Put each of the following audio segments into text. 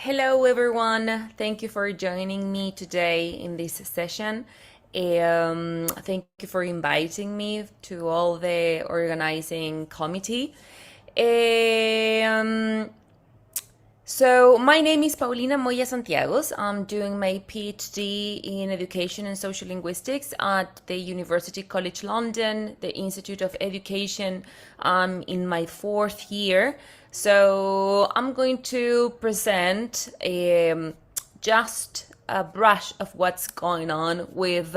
Hello, everyone. Thank you for joining me today in this session. Thank you for inviting me to all the organizing committee. Um, my name is Paulina Moya Santiagos. I'm doing my PhD in Education and Social Linguistics at the University College London, the Institute of Education. I'm in my fourth year. So I'm going to present just a brush of what's going on with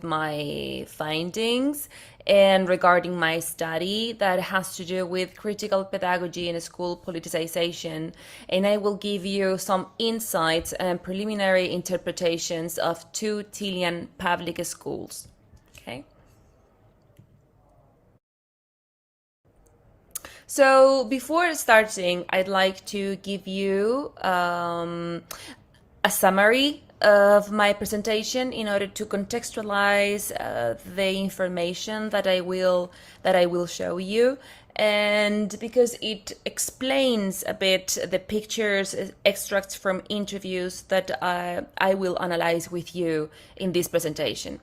my findings and regarding my study that has to do with critical pedagogy and school politicization. And I will give you some insights and preliminary interpretations of two Chilean public schools. Okay. So before starting, I'd like to give you a summary of my presentation in order to contextualize the information that I will show you, and because it explains a bit the pictures, extracts from interviews that I will analyze with you in this presentation.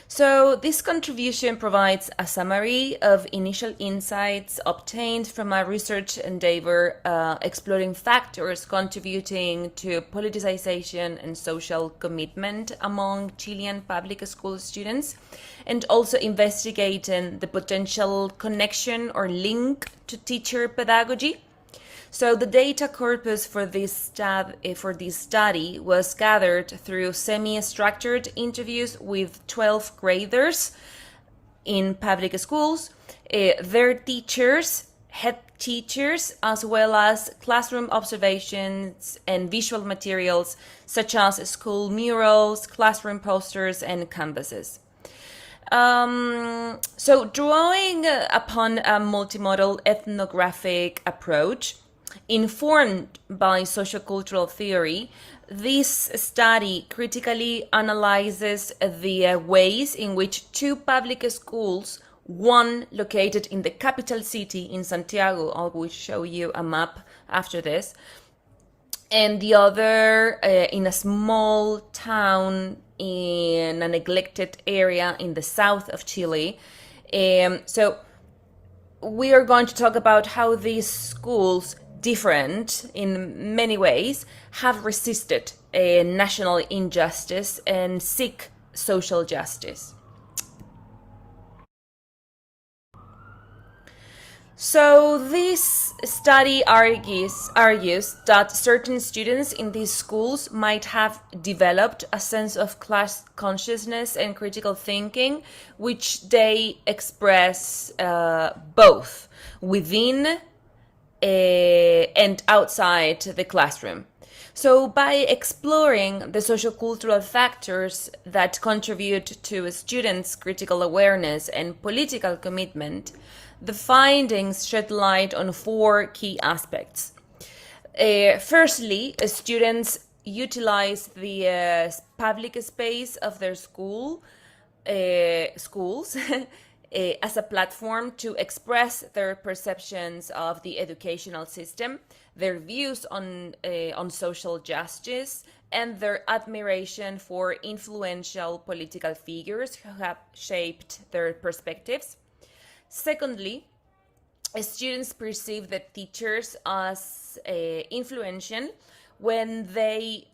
So this contribution provides a summary of initial insights obtained from a research endeavor exploring factors contributing to politicization and social commitment among Chilean public school students, and also investigating the potential connection or link to teacher pedagogy. So the data corpus for this study was gathered through semi-structured interviews with 12th graders in public schools, their teachers, head teachers, as well as classroom observations and visual materials such as school murals, classroom posters, and canvases. So drawing upon a multimodal ethnographic approach, informed by sociocultural theory, this study critically analyzes the ways in which two public schools, one located in the capital city in Santiago, I will show you a map after this, and the other in a small town in a neglected area in the south of Chile. So we are going to talk about how these schools, different in many ways, have resisted national injustice and seek social justice. So this study argues that certain students in these schools might have developed a sense of class consciousness and critical thinking, which they express both within and outside the classroom. So by exploring the sociocultural factors that contribute to a student's critical awareness and political commitment, the findings shed light on four key aspects. Firstly, students utilize the public space of their schools as a platform to express their perceptions of the educational system, their views on social justice, and their admiration for influential political figures who have shaped their perspectives. Secondly, students perceive the teachers as influential when they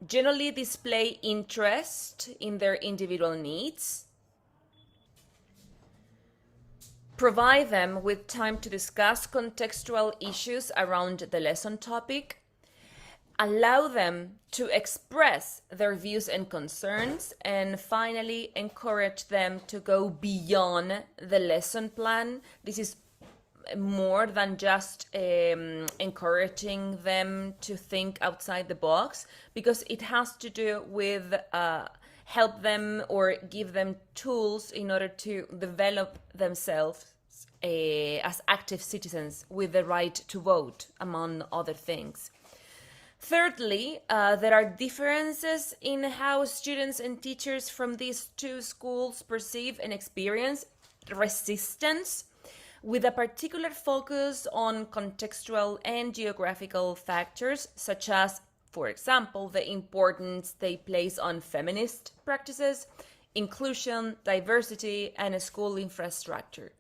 generally display interest in their individual needs, provide them with time to discuss contextual issues around the lesson topic, allow them to express their views and concerns, and finally encourage them to go beyond the lesson plan. This is more than just encouraging them to think outside the box, because it has to do with help them or give them tools in order to develop themselves as active citizens with the right to vote, among other things. Thirdly, there are differences in how students and teachers from these two schools perceive and experience resistance. with a particular focus on contextual and geographical factors, such as, for example, the importance they place on feminist practices, inclusion, diversity, and school infrastructure.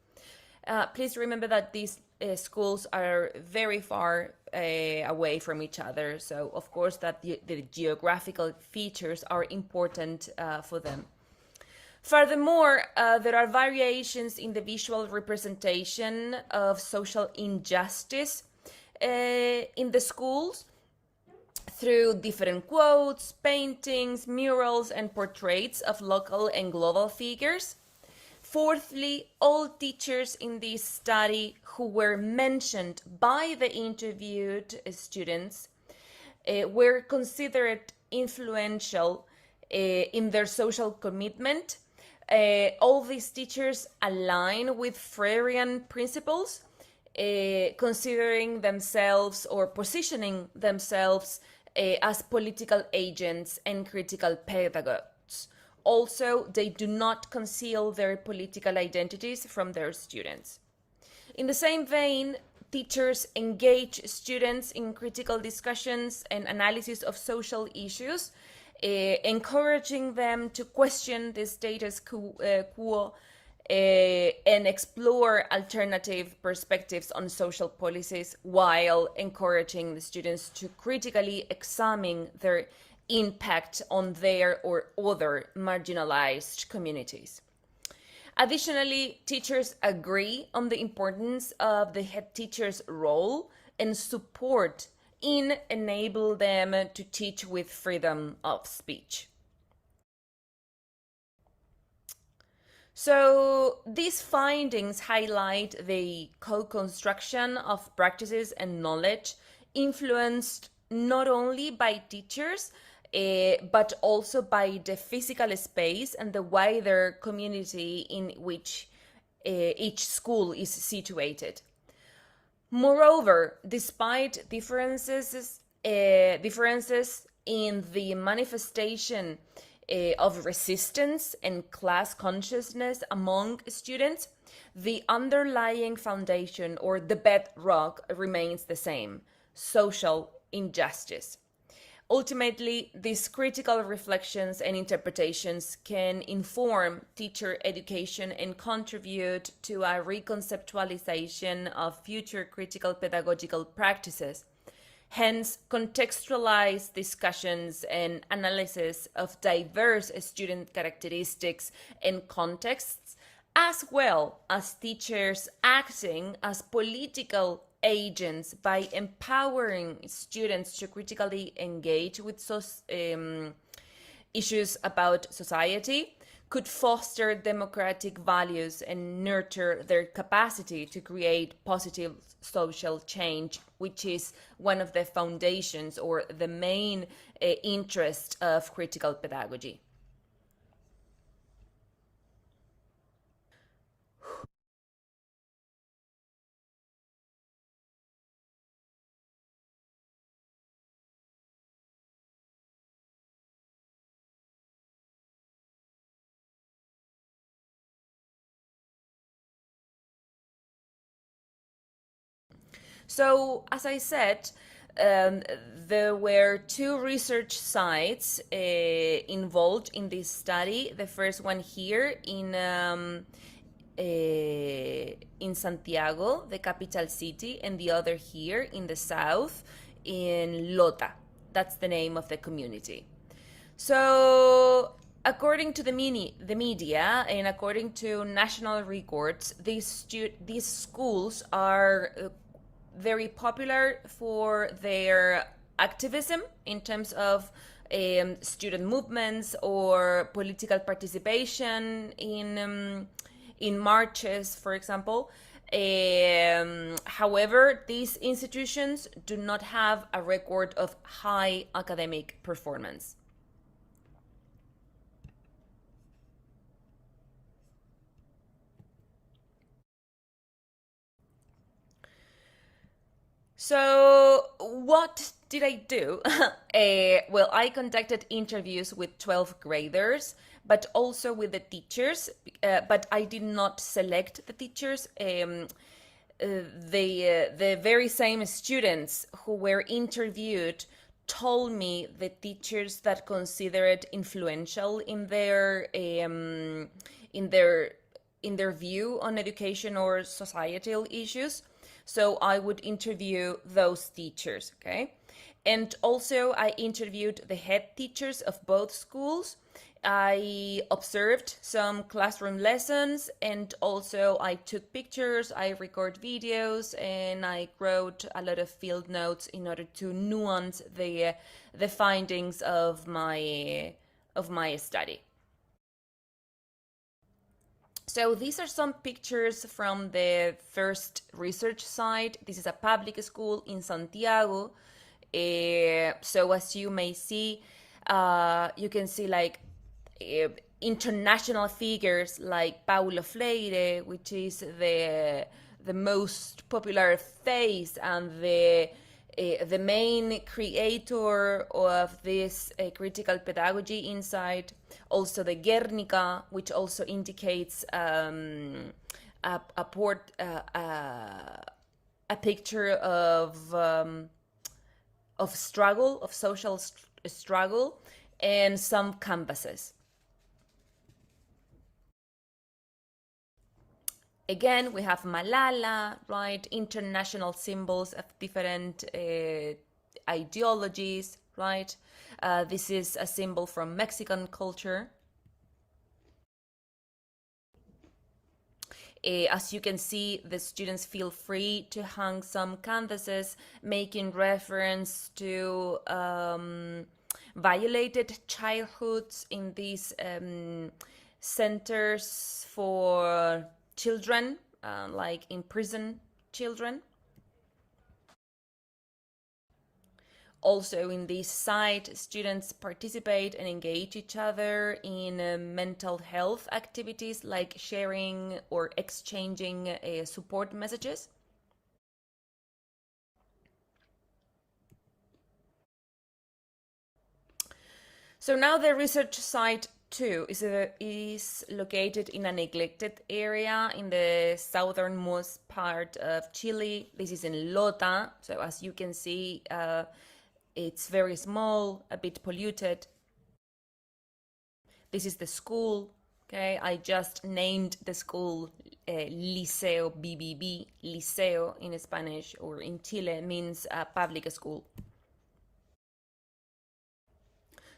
Please remember that these schools are very far away from each other, so of course that the geographical features are important for them. Furthermore, there are variations in the visual representation of social injustice in the schools through different quotes, paintings, murals, and portraits of local and global figures. Fourthly, all teachers in this study who were mentioned by the interviewed students were considered influential in their social commitment. All these teachers align with Freirean principles, considering themselves or positioning themselves as political agents and critical pedagogues. Also, they do not conceal their political identities from their students. In the same vein, teachers engage students in critical discussions and analysis of social issues, encouraging them to question the status quo and explore alternative perspectives on social policies while encouraging the students to critically examine their impact on their or other marginalized communities. Additionally, teachers agree on the importance of the head teacher's role and support in enable them to teach with freedom of speech. So these findings highlight the co-construction of practices and knowledge influenced not only by teachers, but also by the physical space and the wider community in which each school is situated. Moreover, despite differences in the manifestation of resistance and class consciousness among students, the underlying foundation or the bedrock remains the same: social injustice. Ultimately, these critical reflections and interpretations can inform teacher education and contribute to a reconceptualization of future critical pedagogical practices. Hence, contextualized discussions and analysis of diverse student characteristics and contexts, as well as teachers acting as political agents by empowering students to critically engage with issues about society, could foster democratic values and nurture their capacity to create positive social change, which is one of the foundations or the main interest of critical pedagogy. So, as I said, there were two research sites involved in this study. The first one here in Santiago, the capital city, and the other here in the south in Lota. That's the name of the community. So, according to the media and according to national records, these schools are very popular for their activism in terms of student movements or political participation in marches, for example. However, these institutions do not have a record of high academic performance. So, what did I do? Well, I conducted interviews with 12th graders, but also with the teachers, but I did not select the teachers. The very same students who were interviewed told me the teachers that consider it influential in their in their view on education or societal issues. So I would interview those teachers, okay? And also I interviewed the head teachers of both schools. I observed some classroom lessons, and also I took pictures, I record videos, and I wrote a lot of field notes in order to nuance the findings of my study. So these are some pictures from the first research site. This is a public school in Santiago. So as you may see, you can see like international figures like Paulo Freire, which is the most popular face and the main creator of this critical pedagogy insight. Also the Guernica, which also indicates a picture of struggle, of social struggle, and some canvases. Again, we have Malala, right? International symbols of different ideologies, right? This is a symbol from Mexican culture. As you can see, the students feel free to hang some canvases making reference to violated childhoods in these centers for children, like imprisoned children. Also in this site, students participate and engage each other in mental health activities like sharing or exchanging support messages. So now the research site 2 is located in a neglected area in the southernmost part of Chile. This is in Lota. So as you can see, it's very small, a bit polluted. This is the school. Okay, I just named the school Liceo BBB. Liceo in Spanish or in Chile means public school.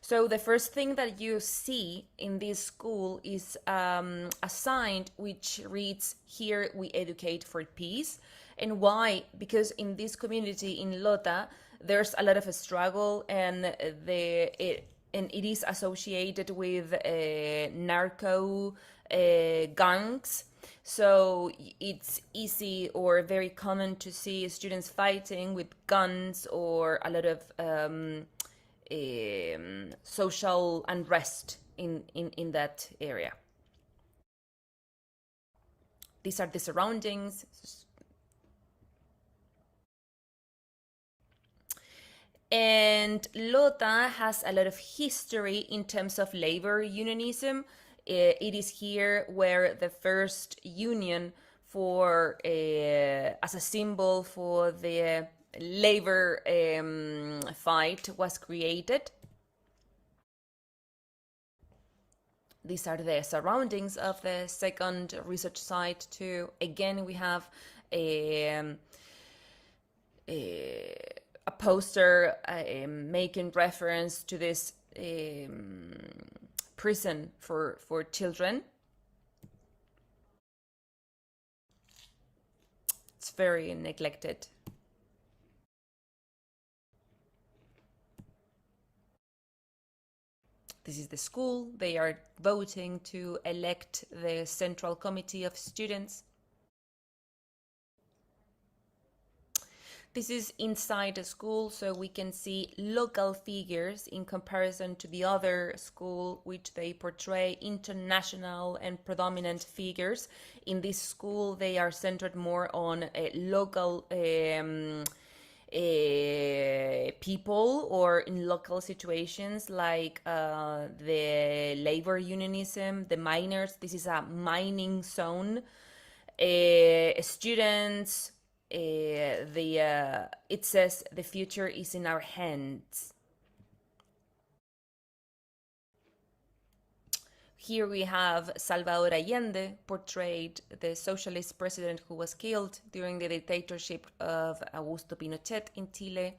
So the first thing that you see in this school is a sign which reads, "Here we educate for peace." And why? Because in this community in Lota, there's a lot of struggle, and it is associated with narco gangs. So it's easy or very common to see students fighting with guns or a lot of social unrest in that area. These are the surroundings. And Lota has a lot of history in terms of labor unionism. It is here where the first union for as a symbol for the labor fight was created. These are the surroundings of the second research site too. Again, we have a poster making reference to this prison for children. It's very neglected. This is the school. They are voting to elect the Central Committee of Students. This is inside the school, so we can see local figures in comparison to the other school, which they portray international and predominant figures. In this school, they are centered more on local people or in local situations like the labor unionism, the miners. This is a mining zone. Students, it says the future is in our hands. Here we have Salvador Allende portrayed, the socialist president who was killed during the dictatorship of Augusto Pinochet in Chile.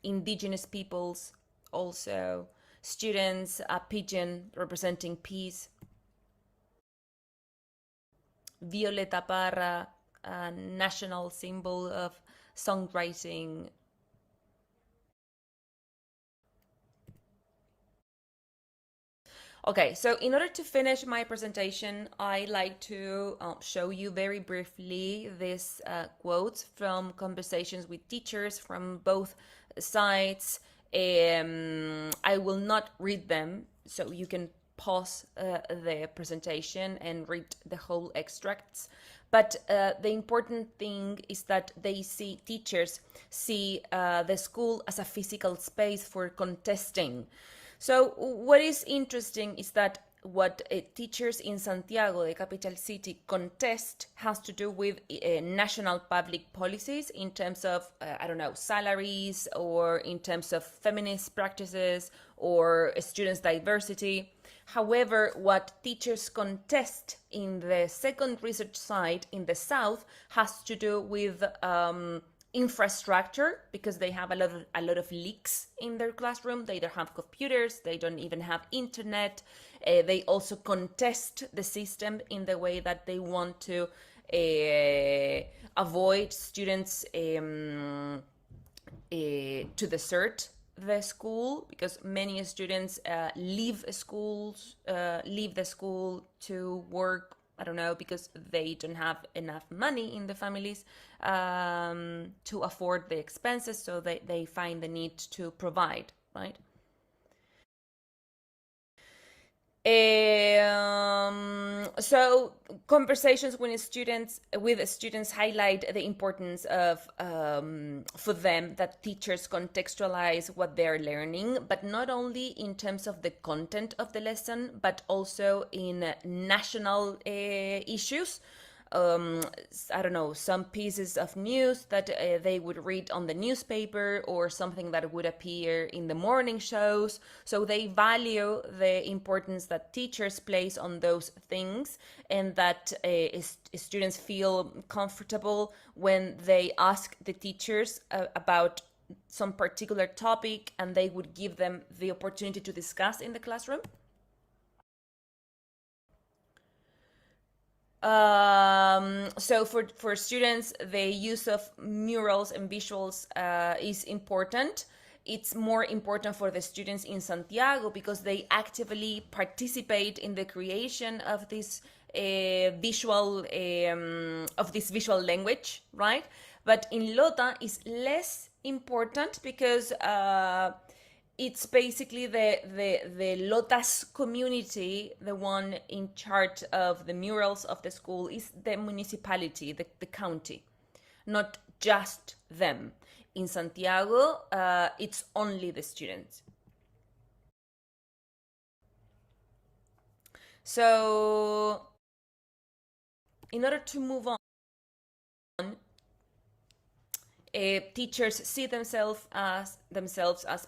Indigenous peoples, also students, a pigeon representing peace. Violeta Parra, a national symbol of songwriting. Okay, so in order to finish my presentation, I like to show you very briefly these quotes from conversations with teachers from both sides. I will not read them, so you can pause the presentation and read the whole extracts. But the important thing is that teachers see the school as a physical space for contesting. So what is interesting is that what teachers in Santiago, the capital city, contest has to do with national public policies in terms of, I don't know, salaries, or in terms of feminist practices or students' diversity. However, what teachers contest in the second research site in the south has to do with infrastructure, because they have a lot of leaks in their classroom. They don't have computers, they don't even have internet. They also contest the system in the way that they want to avoid students to desert the school, because many students leave the school to work, I don't know, because they don't have enough money in the families to afford the expenses, so they find the need to provide, right? So conversations with students highlight the importance of for them that teachers contextualize what they're learning, but not only in terms of the content of the lesson, but also in national issues. I don't know, some pieces of news that they would read on the newspaper, or something that would appear in the morning shows. So they value the importance that teachers place on those things, and that students feel comfortable when they ask the teachers about some particular topic, and they would give them the opportunity to discuss in the classroom. So for students, the use of murals and visuals is important. It's more important for the students in Santiago because they actively participate in the creation of this visual language, right? But in Lota is less important because it's basically the Lotas community, the one in charge of the murals of the school, is the municipality, the county, not just them. In Santiago, it's only the students. So, in order to move on, teachers see themselves as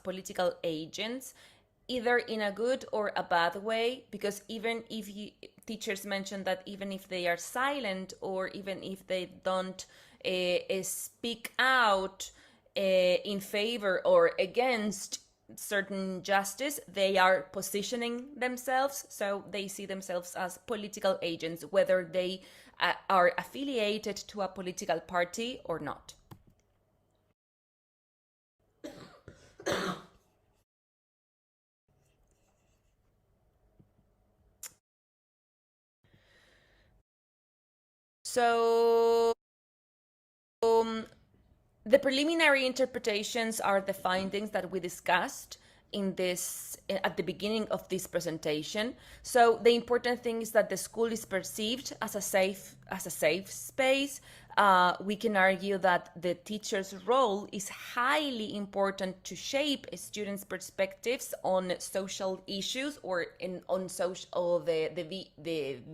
political agents, either in a good or a bad way, because even if teachers mention that even if they are silent, or even if they don't speak out in favor or against certain justice, they are positioning themselves. So they see themselves as political agents, whether they are affiliated to a political party or not. So the preliminary interpretations are the findings that we discussed. at the beginning of this presentation. So the important thing is that the school is perceived as a safe space. We can argue that the teacher's role is highly important to shape students' perspectives on social issues or on social, or the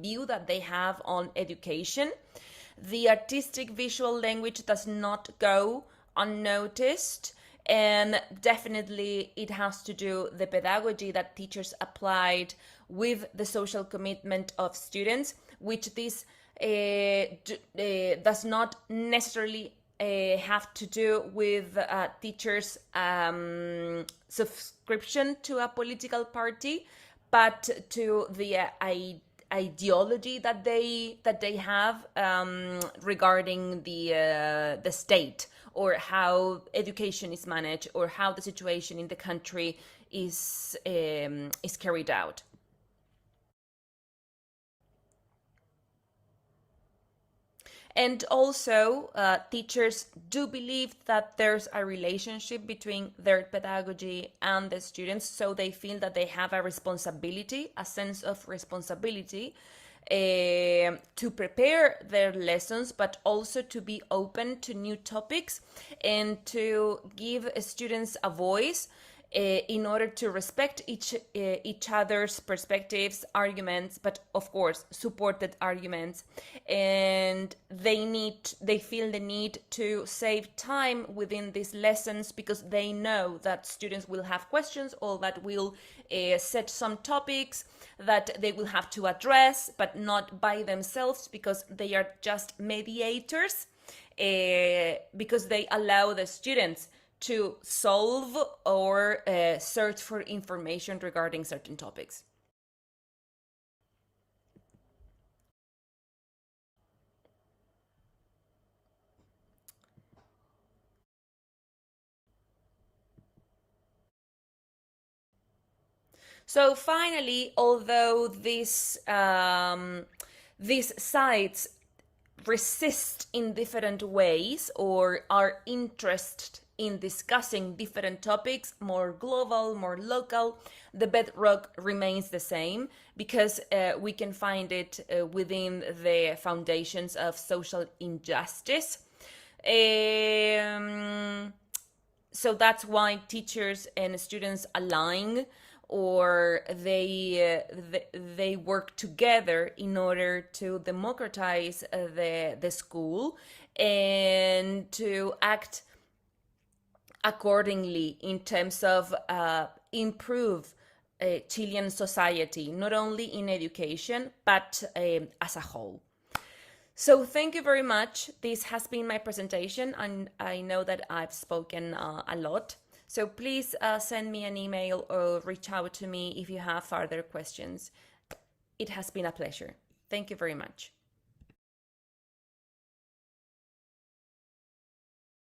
view that they have on education. The artistic visual language does not go unnoticed, and definitely it has to do the pedagogy that teachers applied with the social commitment of students, which this does not necessarily have to do with teachers' subscription to a political party, but to the ideology that they have regarding the state, or how education is managed, or how the situation in the country is carried out. And also, teachers do believe that there's a relationship between their pedagogy and the students, so they feel that they have a responsibility, a sense of responsibility, to prepare their lessons, but also to be open to new topics and to give students a voice in order to respect each other's perspectives, arguments, but of course supported arguments. And they feel the need to save time within these lessons, because they know that students will have questions, or that will set some topics that they will have to address, but not by themselves, because they are just mediators, because they allow the students to solve or search for information regarding certain topics. So finally, although these sites resist in different ways, or are interested in discussing different topics, more global, more local, the bedrock remains the same, because we can find it within the foundations of social injustice. So that's why teachers and students align, or they work together in order to democratize the school, and to act accordingly in terms of improve Chilean society, not only in education, but as a whole. So thank you very much. This has been my presentation, and I know that I've spoken a lot. So please send me an email or reach out to me if you have further questions. It has been a pleasure. Thank you very much.